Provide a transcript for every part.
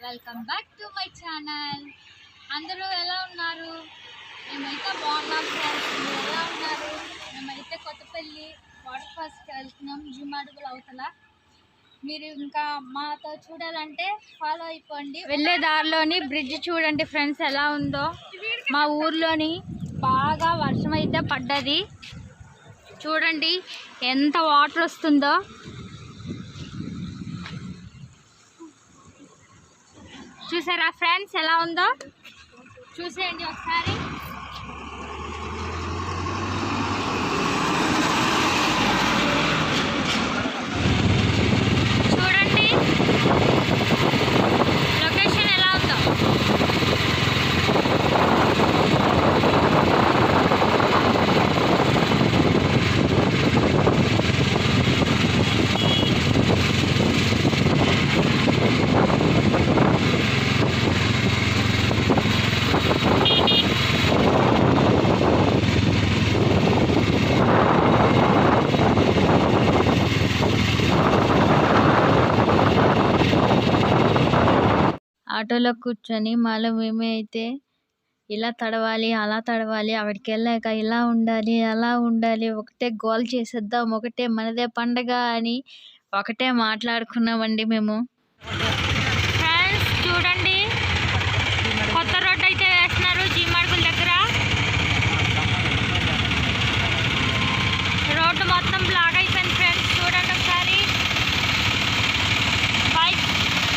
Welcome back to my channel. అందరూ ఎలా ఉన్నారు? మేమైతే బాగున్నాం ఫ్రెండ్స్. మీరు ఎలా ఉన్నారు? మేమైతే కొత్తపల్లి వాటర్ ఫాల్స్కి వెళ్తున్నాం, జీమాడుగుల అవతల. మీరు ఇంకా మాతో చూడాలంటే ఫాలో అయిపోండి. వెళ్ళే దారిలోని బ్రిడ్జ్ చూడండి ఫ్రెండ్స్ ఎలా ఉందో. మా ఊర్లోని బాగా వర్షం అయితే పడ్డది. చూడండి ఎంత వాటర్ వస్తుందో. చూసారా ఫ్రెండ్స్ ఎలా ఉందో? చూసేయండి ఒకసారి. చూడండి లొకేషన్ ఎలా ఉందో. ఆటోలో కూర్చొని మళ్ళీ మేమైతే ఇలా తడవాలి అలా తడవాలి, అక్కడికి వెళ్ళాక ఇలా ఉండాలి అలా ఉండాలి, ఒకటే గోల్ చేసేద్దాం, ఒకటే మనదే పండగ అని ఒకటే మాట్లాడుకున్నామండి మేము. ఫ్రెండ్స్ చూడండి కొత్త రోడ్డు అయితే వేస్తున్నారు జీమాడుగుల దగ్గర. రోడ్డు మొత్తం బ్లాక్ అయిపోయింది ఫ్రెండ్స్. చూడండి ఒకసారి.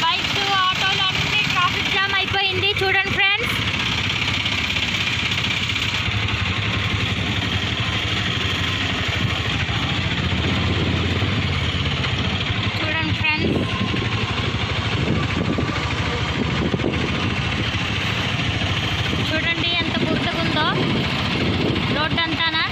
బైక్స్ ఆటోలు అన్ని ట్రాఫిక్ జామ్ అయిపోయింది. చూడండి ఫ్రెండ్స్. చూడండి ఫ్రెండ్స్ చూడండి ఎంత బురదగా ఉందో రోడ్డు అంతానా.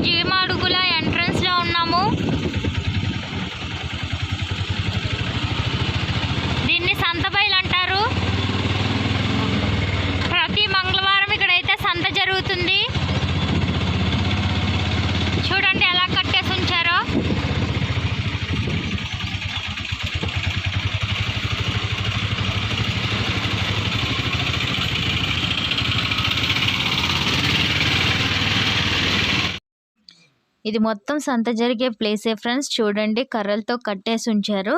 జీమాడుగుల ఎంట్రన్స్ లో ఉన్నాము. దీన్ని సంతబైలు అంటారు. ప్రతి మంగళవారం ఇక్కడైతే సంత జరుగుతుంది. చూడండి ఎలా కట్టేసి ఉంచారో. ఇది మొత్తం సంత జరిగే ప్లేసే ఫ్రెండ్స్. చూడండి కర్రలతో కట్టేసి ఉంచారు.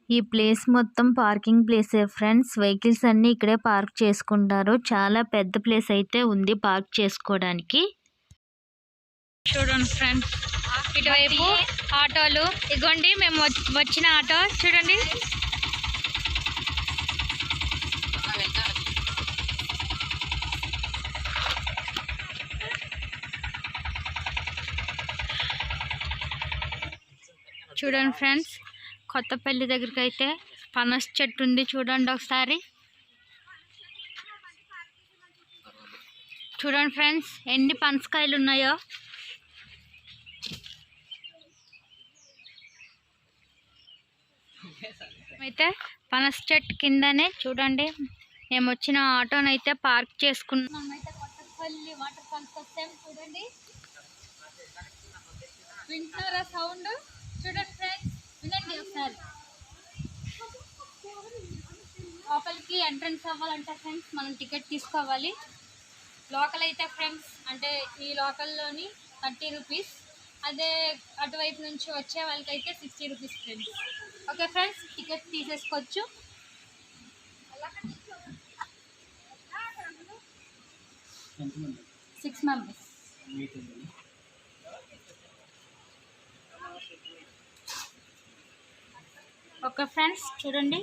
ఈ ప్లేస్ మొత్తం పార్కింగ్ ప్లేసే ఫ్రెండ్స్. వెహికల్స్ అన్ని ఇక్కడే పార్క్ చేసుకుంటారు. చాలా పెద్ద ప్లేస్ అయితే ఉంది పార్క్ చేసుకోవడానికి. చూడండి ఫ్రెండ్స్ ఇటువైపు ఆటోలు. ఇగోండి మేము వచ్చిన ఆటో చూడండి. చూడండి ఫ్రెండ్స్ కొత్తపల్లి దగ్గరికి అయితే పనస చెట్టు ఉంది. చూడండి ఒకసారి. చూడండి ఫ్రెండ్స్ ఎన్ని పనసకాయలు ఉన్నాయో. అయితే పనస చెట్టు కిందనే చూడండి మేము వచ్చిన ఆటోనైతే పార్క్ చేసుకున్నాం. అయితే కొత్తపల్లి వాటర్ ఫాల్స్ వచ్చాము. చూడండి వింటున్నారా సౌండ్? చూడండి ఫ్రెండ్స్ వినండి ఒకసారి. లోపలికి ఎంట్రన్స్ అవ్వాలంటే ఫ్రెండ్స్ మనం టికెట్ తీసుకోవాలి. లోకల్ అయితే ఫ్రెండ్స్ అంటే ఈ లోకల్లోని 30 రూపీస్, అదే అటువైపు నుంచి వచ్చే వాళ్ళకైతే 60 rupees friends. Okay friends ticket తీసేసుకోవచ్చు. 6 మెంబర్స్. ఓకే ఫ్రెండ్స్ చూడండి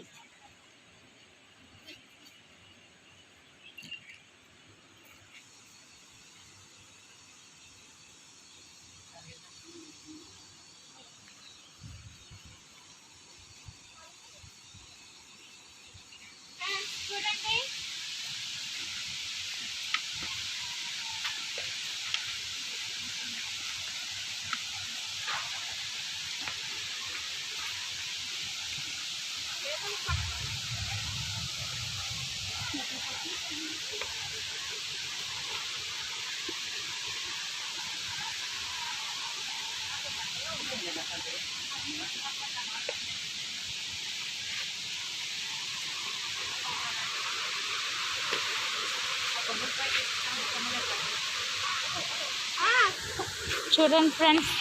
చూడండి ఫ్రెండ్స్,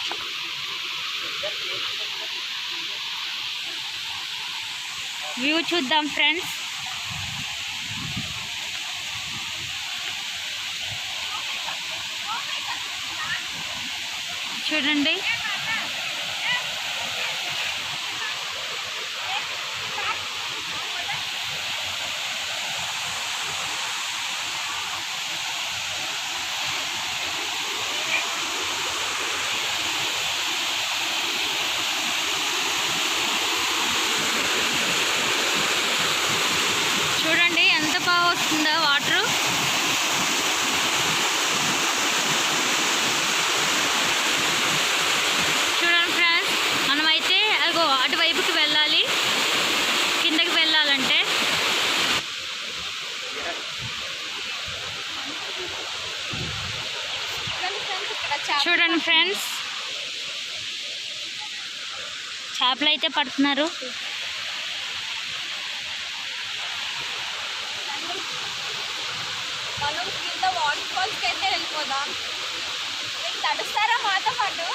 వ్యూ చూద్దాం ఫ్రెండ్స్. చూడండి, చూడండి ఎంత బాగా వస్తుందో వాటరు. చూడండి ఫ్రెండ్స్, మనమైతే అదిగో అటువైపుకి వెళ్ళాలి, కిందకి వెళ్ళాలంటే. చూడండి ఫ్రెండ్స్, చేపలు అయితే పడుతున్నారు. మనం కింద వాటర్ ఫాల్స్కి అయితే వెళ్ళిపోదాం. మీకు తడుస్తారా మాతో పాటు?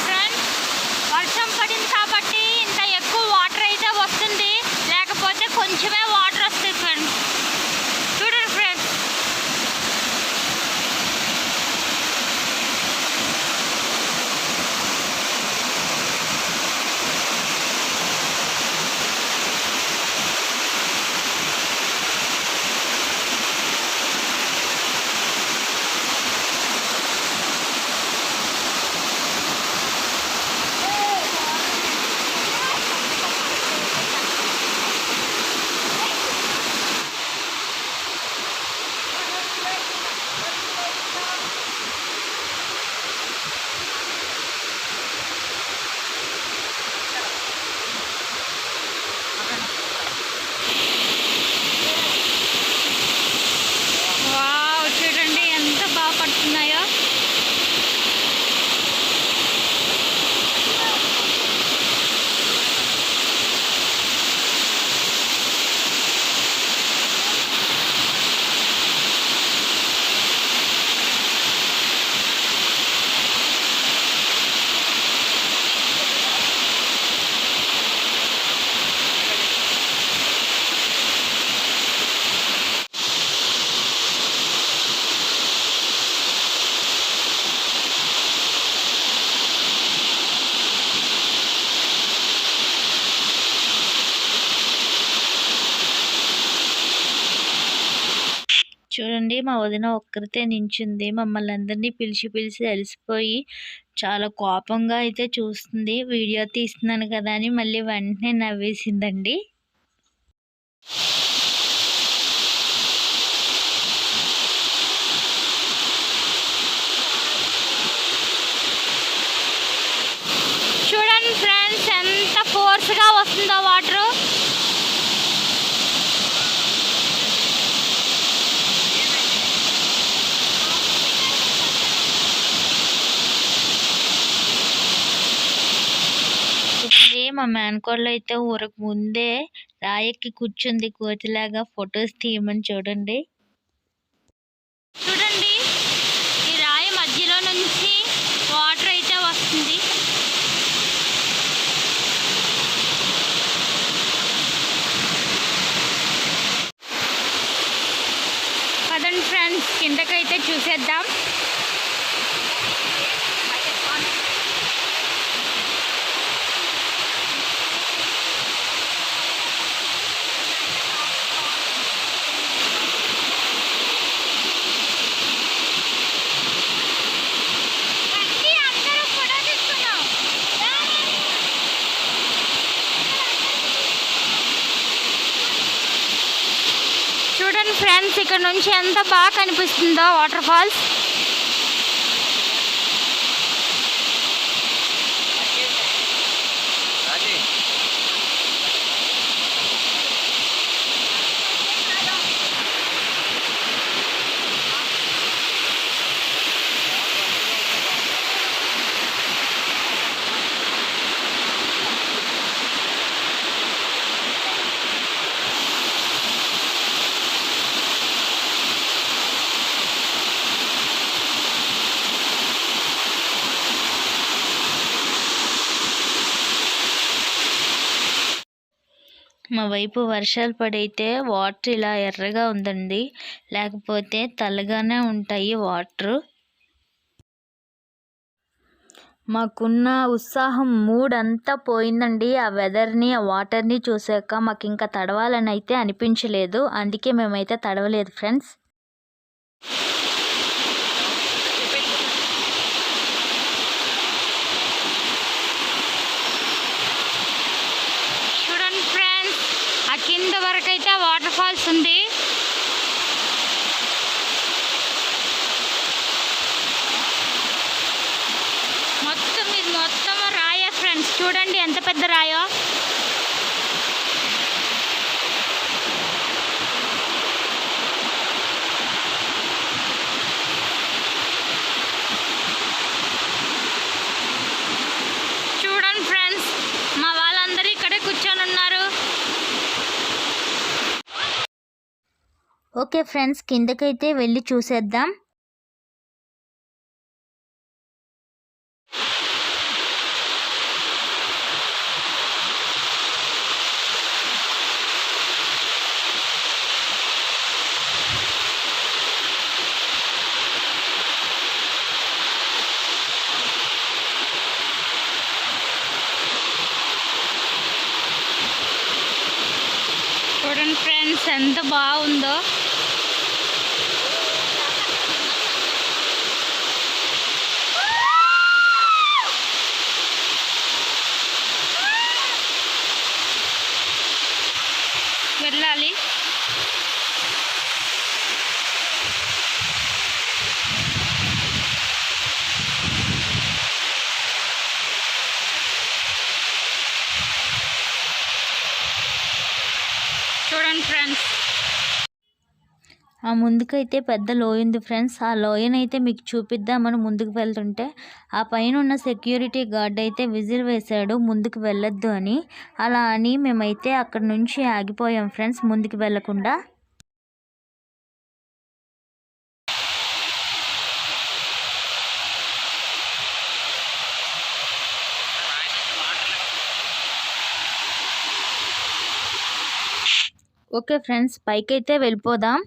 ఫ్రెండ్స్, వర్షం పడింది కాబట్టి ఇంత ఎక్కువ వాటర్ అయితే వస్తుంది, లేకపోతే కొంచెమే వాటర్ వస్తాయి ఫ్రెండ్స్. చూడండి ఫ్రెండ్స్, వావ్, చూడండి ఎంత బాగా పడుతున్నాయో. చూడండి, మా వదిన ఒక్కరితే నించుంది. మమ్మల్ని అందరినీ పిలిచి పిలిచి అలసిపోయి చాలా కోపంగా అయితే చూస్తుంది. వీడియో తీస్తున్నాను కదా అని మళ్ళీ వెంటనే నవ్వేసిందండి. చూడండి ఫ్రెండ్స్, ఎంత ఫోర్స్గా వస్తుందో వాటరు. మా మేనకోళ్ళు అయితే ఊరకు ముందే రాయెక్కి కూర్చుంది కోతిలాగా. ఫొటోస్ తీయమని చూడండి. చూడండి, ఈ రాయి మధ్యలో నుంచి వాటర్ అయితే వస్తుంది. పదండి ఫ్రెండ్స్, కిందకైతే చూసేద్దాం. ఫ్రెండ్స్, ఇక్కడ నుంచి ఎంత బాగా కనిపిస్తుందో వాటర్ ఫాల్స్. మా వైపు వర్షాలు పడైతే వాటర్ ఇలా ఎర్రగా ఉందండి, లేకపోతే తెల్లగానే ఉంటాయి వాటర్. మాకున్న ఉత్సాహం మూడ్ అంతా పోయిందండి ఆ వెదర్ని, ఆ వాటర్ని చూసాక. మాకు ఇంకా తడవాలని అయితే అనిపించలేదు, అందుకే మేమైతే తడవలేదు ఫ్రెండ్స్. చూడండి ఫ్రెండ్స్, ఆ కింద వరకు అయితే వాటర్ ఫాల్స్ ఉంది. మొత్తం రాయే ఫ్రెండ్స్, చూడండి ఎంత పెద్ద రాయో. చూడండి ఫ్రెండ్స్, మా వాళ్ళందరూ ఇక్కడే కూర్చొని ఉన్నారు. ఓకే ఫ్రెండ్స్, కిందకైతే వెళ్ళి చూసేద్దాం. చూడండి ఫ్రెండ్స్, ఎంత బాగుందో. వెళ్ళాలి. చూడండి ఫ్రెండ్స్, ఆ ముందుకైతే పెద్ద లోయ ఉంది ఫ్రెండ్స్. ఆ లోయనైతే మీకు చూపిద్దామని ముందుకు వెళ్తుంటే ఆ పైన ఉన్న సెక్యూరిటీ గార్డ్ అయితే విజిల్ వేశాడు ముందుకు వెళ్ళొద్దు అని. అలా అని మేమైతే అక్కడ నుంచి ఆగిపోయాం ఫ్రెండ్స్, ముందుకు వెళ్ళకుండా. ఓకే ఫ్రెండ్స్, పైకైతే వెళ్ళిపోదాం.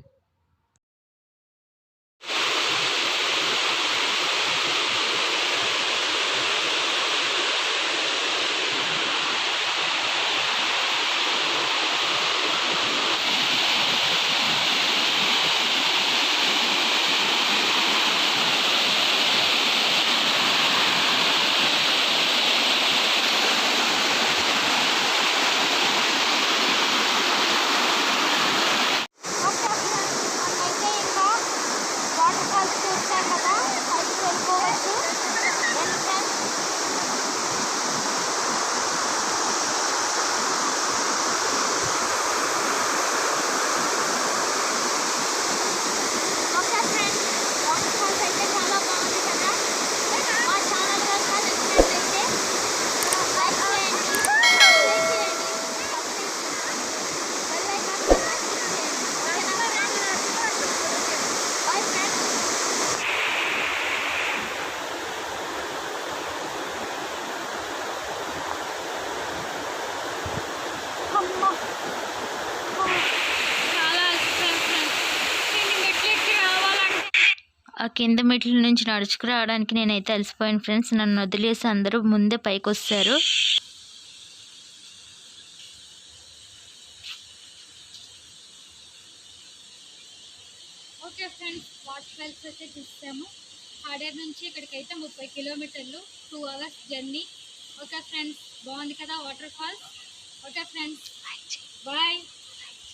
ఆ కింద మెట్ల నుంచి నడుచుకు రావడానికి నేనైతే అలసిపోయాను ఫ్రెండ్స్. నన్ను వదిలేసి అందరూ ముందే పైకి వస్తారు. ఓకే ఫ్రెండ్స్, వాటర్ ఫాల్స్ అయితే చూస్తాము. ఆడేరు నుంచి ఇక్కడికైతే 30 కిలోమీటర్లు, 2 అవర్స్ జర్నీ. ఓకే ఫ్రెండ్స్, బాగుంది కదా waterfalls. Okay friends, bye.